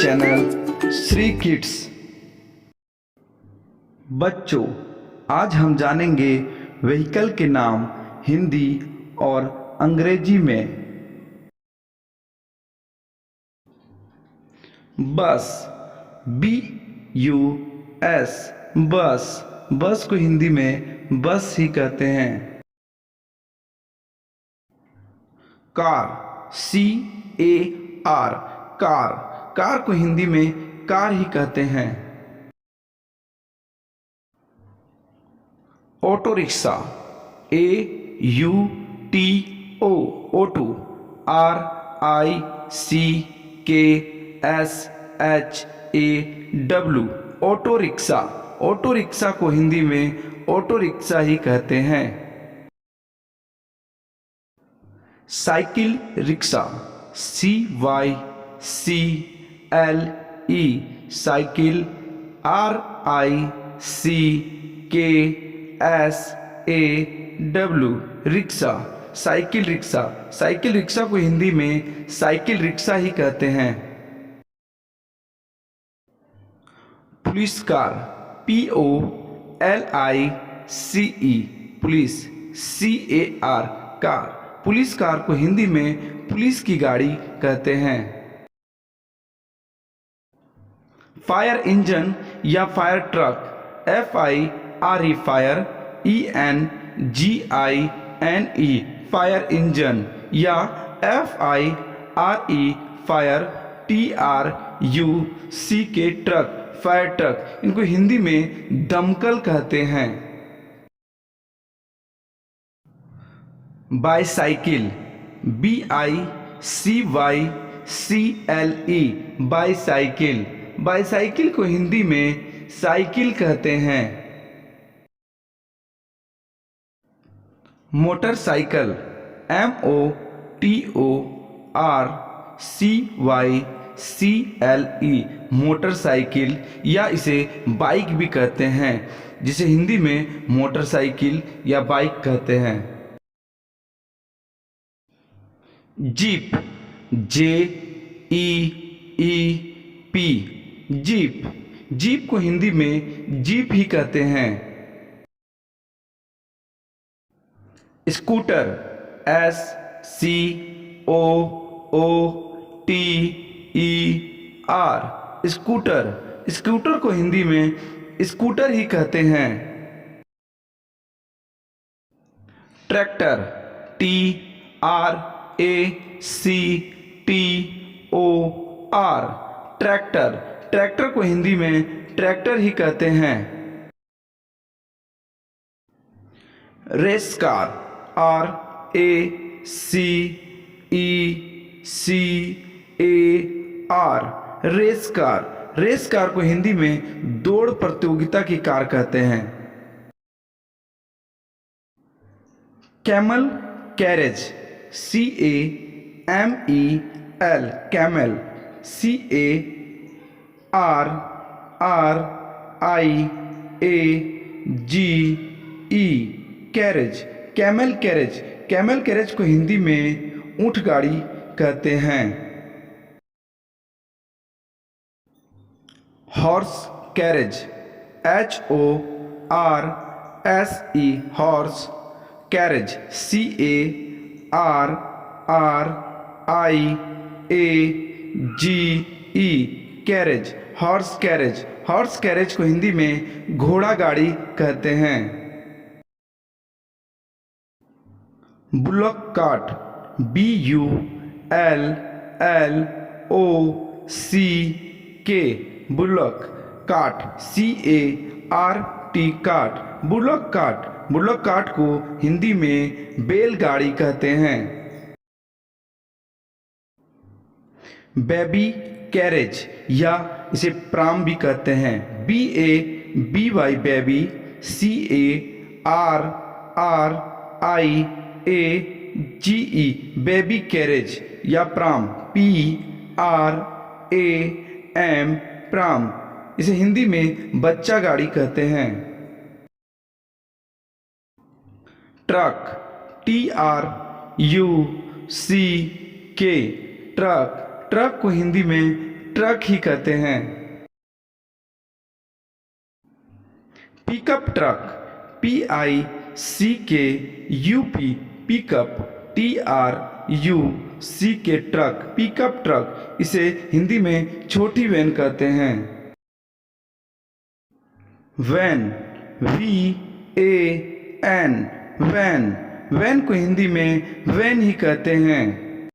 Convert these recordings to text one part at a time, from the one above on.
Channel Shri kids. बच्चों, आज हम जानेंगे व्हीकल के नाम हिंदी और अंग्रेजी में। बस, BUS, बस। बस को हिंदी में बस ही कहते हैं। Car, CAR, car. कार को हिंदी में कार ही कहते हैं। Auto rickshaw, AUTO, auto, RICKSHAW, auto rickshaw. Auto rickshaw को हिंदी में ऑटो रिक्शा ही कहते हैं। Cycle rickshaw, CYCLE, cycle, RICKSAW, rickshaw. Cycle rickshaw. Cycle rickshaw को हिंदी में साइकिल रिक्शा ही कहते हैं। Police car, POLICE, police, CAR, car. Police car को हिंदी में पुलिस की गाड़ी कहते हैं। फायर इंजन या fire truck, FIRE, fire, ENGINE, fire engine, या FIRE, fire, TRUCK, truck, fire truck. इनको हिंदी में दमकल कहते हैं। Bicycle, BICYCLE, bicycle. बाईसाइकिल को हिंदी में साइकिल कहते हैं। मोटरसाइकिल, MOTORCYCLE, मोटरसाइकिल, या इसे बाइक भी कहते हैं, जिसे हिंदी में मोटरसाइकिल या बाइक कहते हैं। Jeep, JEEP, jeep. जीप को हिंदी में जीप ही कहते हैं। Scooter, SCOOTER, scooter. स्कूटर को हिंदी में स्कूटर ही कहते हैं। Tractor, TRACTOR, tractor. ट्रैक्टर को हिंदी में ट्रैक्टर ही कहते हैं। Race car, RACECAR, race car. Race car को हिंदी में दौड़ प्रतियोगिता की कार कहते हैं। Camel carriage, CAMEL, camel, CARRIAGE, carriage. Camel carriage. Camel carriage को हिंदी में ऊंट गाड़ी कहते हैं। Horse carriage, HORSE, horse. Carriage, CARRIAGE, carriage, horse carriage. Horse carriage को हिंदी में घोड़ा गाड़ी कहते हैं। Bullock cart, BULLOCK, bullock cart, CART, cart. Bullock cart. Bullock cart को हिंदी में बैलगाड़ी कहते हैं। बेबी कैरेज, या इसे प्राम भी कहते हैं, BABY, baby, CARRIAGE, baby carriage या प्राम, PRAM, प्राम। इसे हिंदी में बच्चा गाड़ी कहते हैं। Truck, TRUCK, truck. ट्रक को हिंदी में ट्रक ही कहते हैं। Pickup truck PICKUP pickup TRUC truck pickup truck, इसे हिंदी में छोटी वैन कहते हैं। वैन VAN वैन, वैन को हिंदी में वैन ही कहते हैं।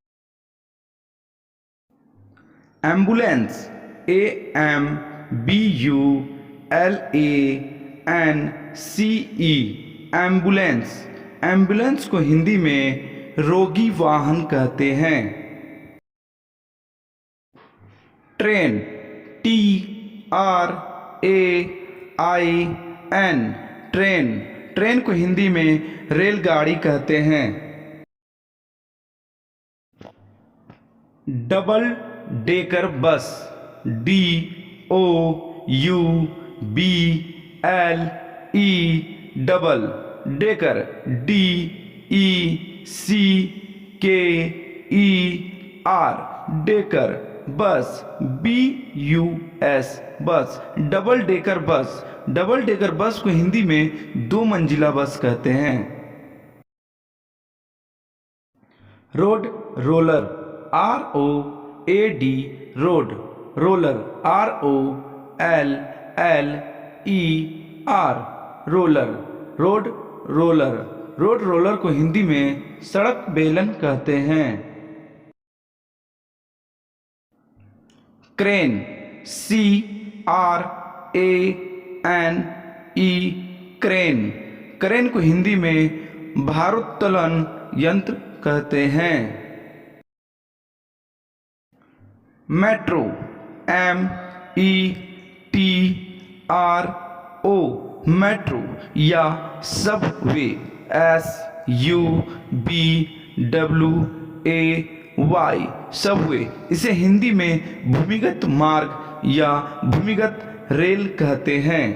एम्बुलेंस AMBULANCE एम्बुलेंस, एम्बुलेंस को हिंदी में रोगी वाहन कहते हैं। ट्रेन TRAIN ट्रेन, ट्रेन को हिंदी में रेलगाड़ी कहते हैं। Double decker bus DOUBLE double decker DECKER decker bus BUS बस, double decker bus, double decker bus को हिंदी में 2 मंजिला बस कहते हैं। Road roller ROAD road, roller ROLLER roller, road roller, road roller को हिंदी में सड़क बेलन कहते हैं। क्रेन CRANE क्रेन, क्रेन को हिंदी में भारोत्तोलन यंत्र कहते हैं। मेट्रो METRO मेट्रो या सबवे SUBWAY सबवे, इसे हिंदी में भूमिगत मार्ग या भूमिगत रेल कहते हैं।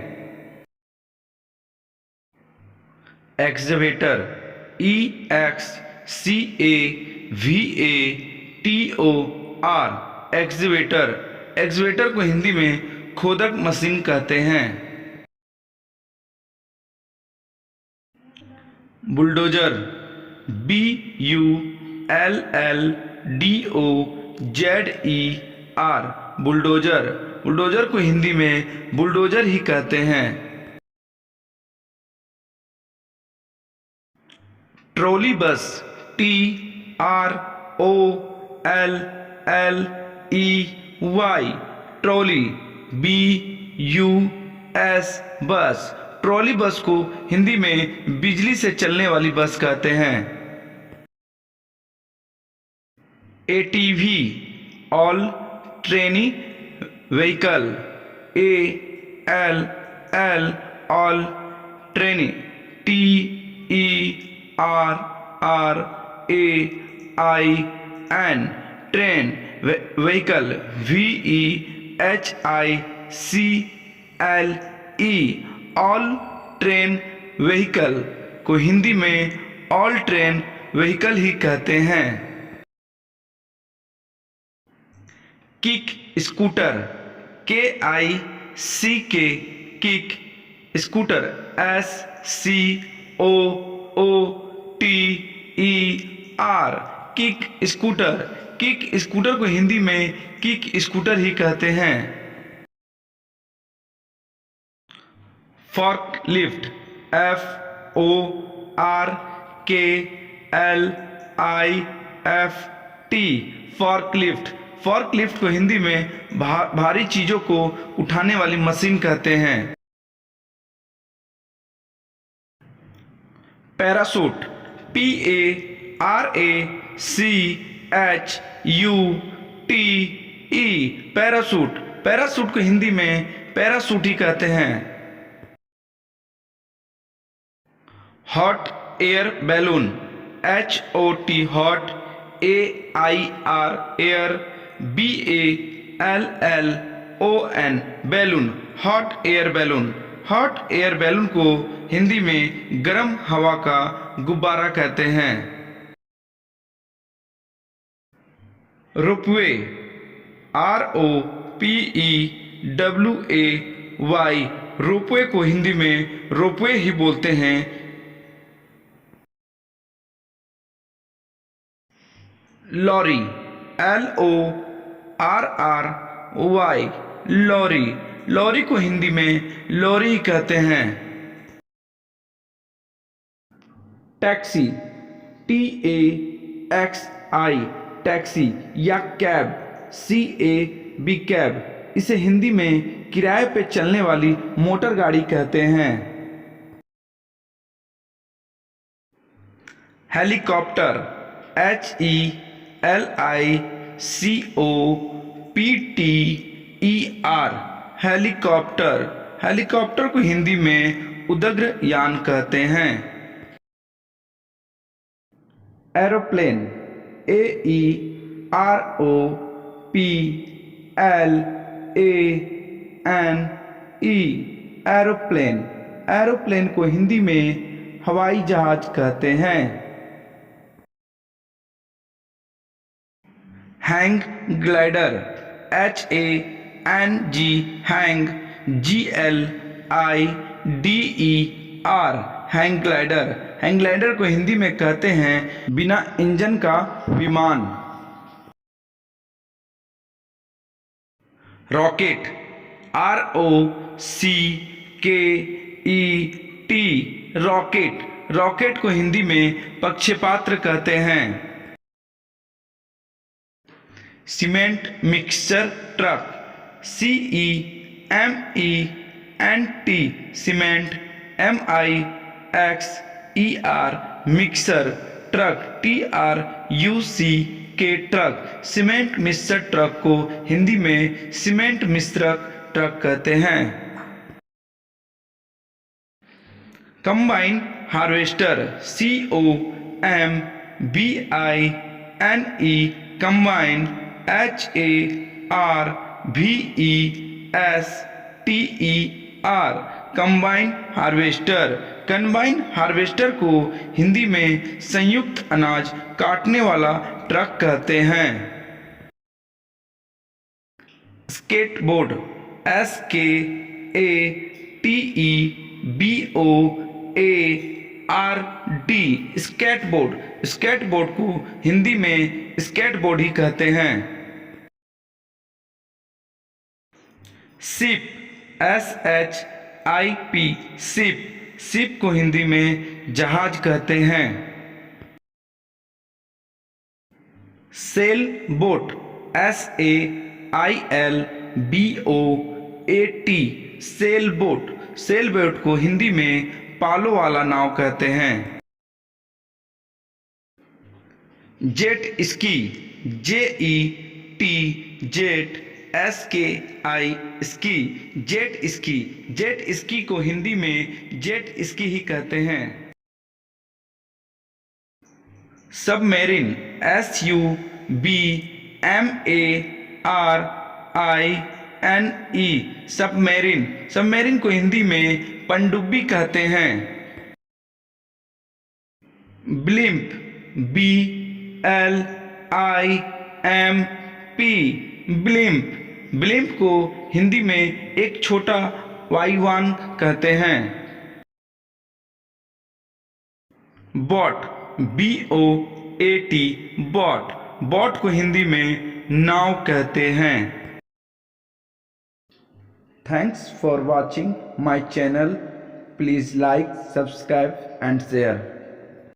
एक्सकवेटर EXCAVATOR एक्सकवेटर, एक्सकवेटर को हिंदी में खोदक मशीन कहते हैं। बुलडोजर BULLDOZER बुलडोजर, बुलडोजर को हिंदी में बुलडोजर ही कहते हैं। ट्रॉली बस TROLLEY ट्रॉली BUS बस, ट्रॉली बस को हिंदी में बिजली से चलने वाली बस कहते हैं। ATV all trainee vehicle ALL all trainee TERRAIN train, vehicle VEHICLE all train vehicle को हिंदी में ऑल ट्रेन व्हीकल ही कहते हैं। Kick scooter KICK kick scooter SCOOTER kick scooter, kick scooter को हिंदी में किक स्कूटर ही कहते हैं। फॉर्कलिफ्ट FORKLIFT फॉर्कलिफ्ट, फॉर्कलिफ्ट को हिंदी में भारी चीजों को उठाने वाली मशीन कहते हैं। पैराशूट PARACHUTE पैराशूट, पैराशूट को हिंदी में पैराशूट ही कहते हैं। Hot air balloon HOT hot AIR air BALLON balloon, hot air balloon, hot air balloon को हिंदी में गर्म हवा का गुब्बारा कहते हैं। Ropeway ROPEWAY। रोपवे को हिंदी में रोपवे ही बोलते हैं। Lorry, LORRY, lorry. लॉरी को हिंदी में लॉरी ही कहते हैं। टैक्सी, TAXI, टैक्सी या कैब, CAB, कैब। इसे हिंदी में किराए पे चलने वाली मोटर गाड़ी कहते हैं। Helicopter, HELICOPTER, helicopter. हेलीकॉप्टर को हिंदी में उड़ान कहते हैं। Aeroplane, AEROPLANE, aeroplane. एरोप्लेन को हिंदी में हवाई जहाज कहते हैं। Hang glider, HANG, hang, GLIDER, hang glider. Hang glider को हिंदी में कहते हैं बिना इंजन का विमान। Rocket, ROCKET, rocket. रॉकेट को हिंदी में प्रक्षेपास्त्र कहते हैं। Cement mixture truck, CEMENT, cement, MIXER, mixer, truck, TRUCK, truck. Cement mixer truck को हिंदी में सीमेंट मिश्रक ट्रक कहते हैं। Combine harvester, COMBINE, combine, HARVESTER, combine harvester. Combine harvester को हिंदी में संयुक्त अनाज काटने वाला ट्रक कहते हैं। Skateboard, SKATEBOARD, skateboard. स्केटबोर्ड को हिंदी में स्केटबोर्ड ही कहते हैं। Ship, SHIP, ship. शिप को हिंदी में जहाज कहते हैं। Sail boat, SAILBOAT, sail boat. Sail boat को हिंदी में पालों वाला नाव कहते हैं। Jet ski, JET, jet, SKI, ski. Jet ski. Jet ski को हिंदी में जेट स्की ही कहते हैं। Submarine, SUBMARINE, submarine. सबमरीन को हिंदी में पनडुब्बी कहते हैं। Blimp, BLIMP, blimp. ब्लिम्प को हिंदी में एक छोटा वायुयान कहते हैं। Bot, BOAT, bot. बॉट को हिंदी में नाव कहते हैं। Thanks for watching my channel. Please like, subscribe and share.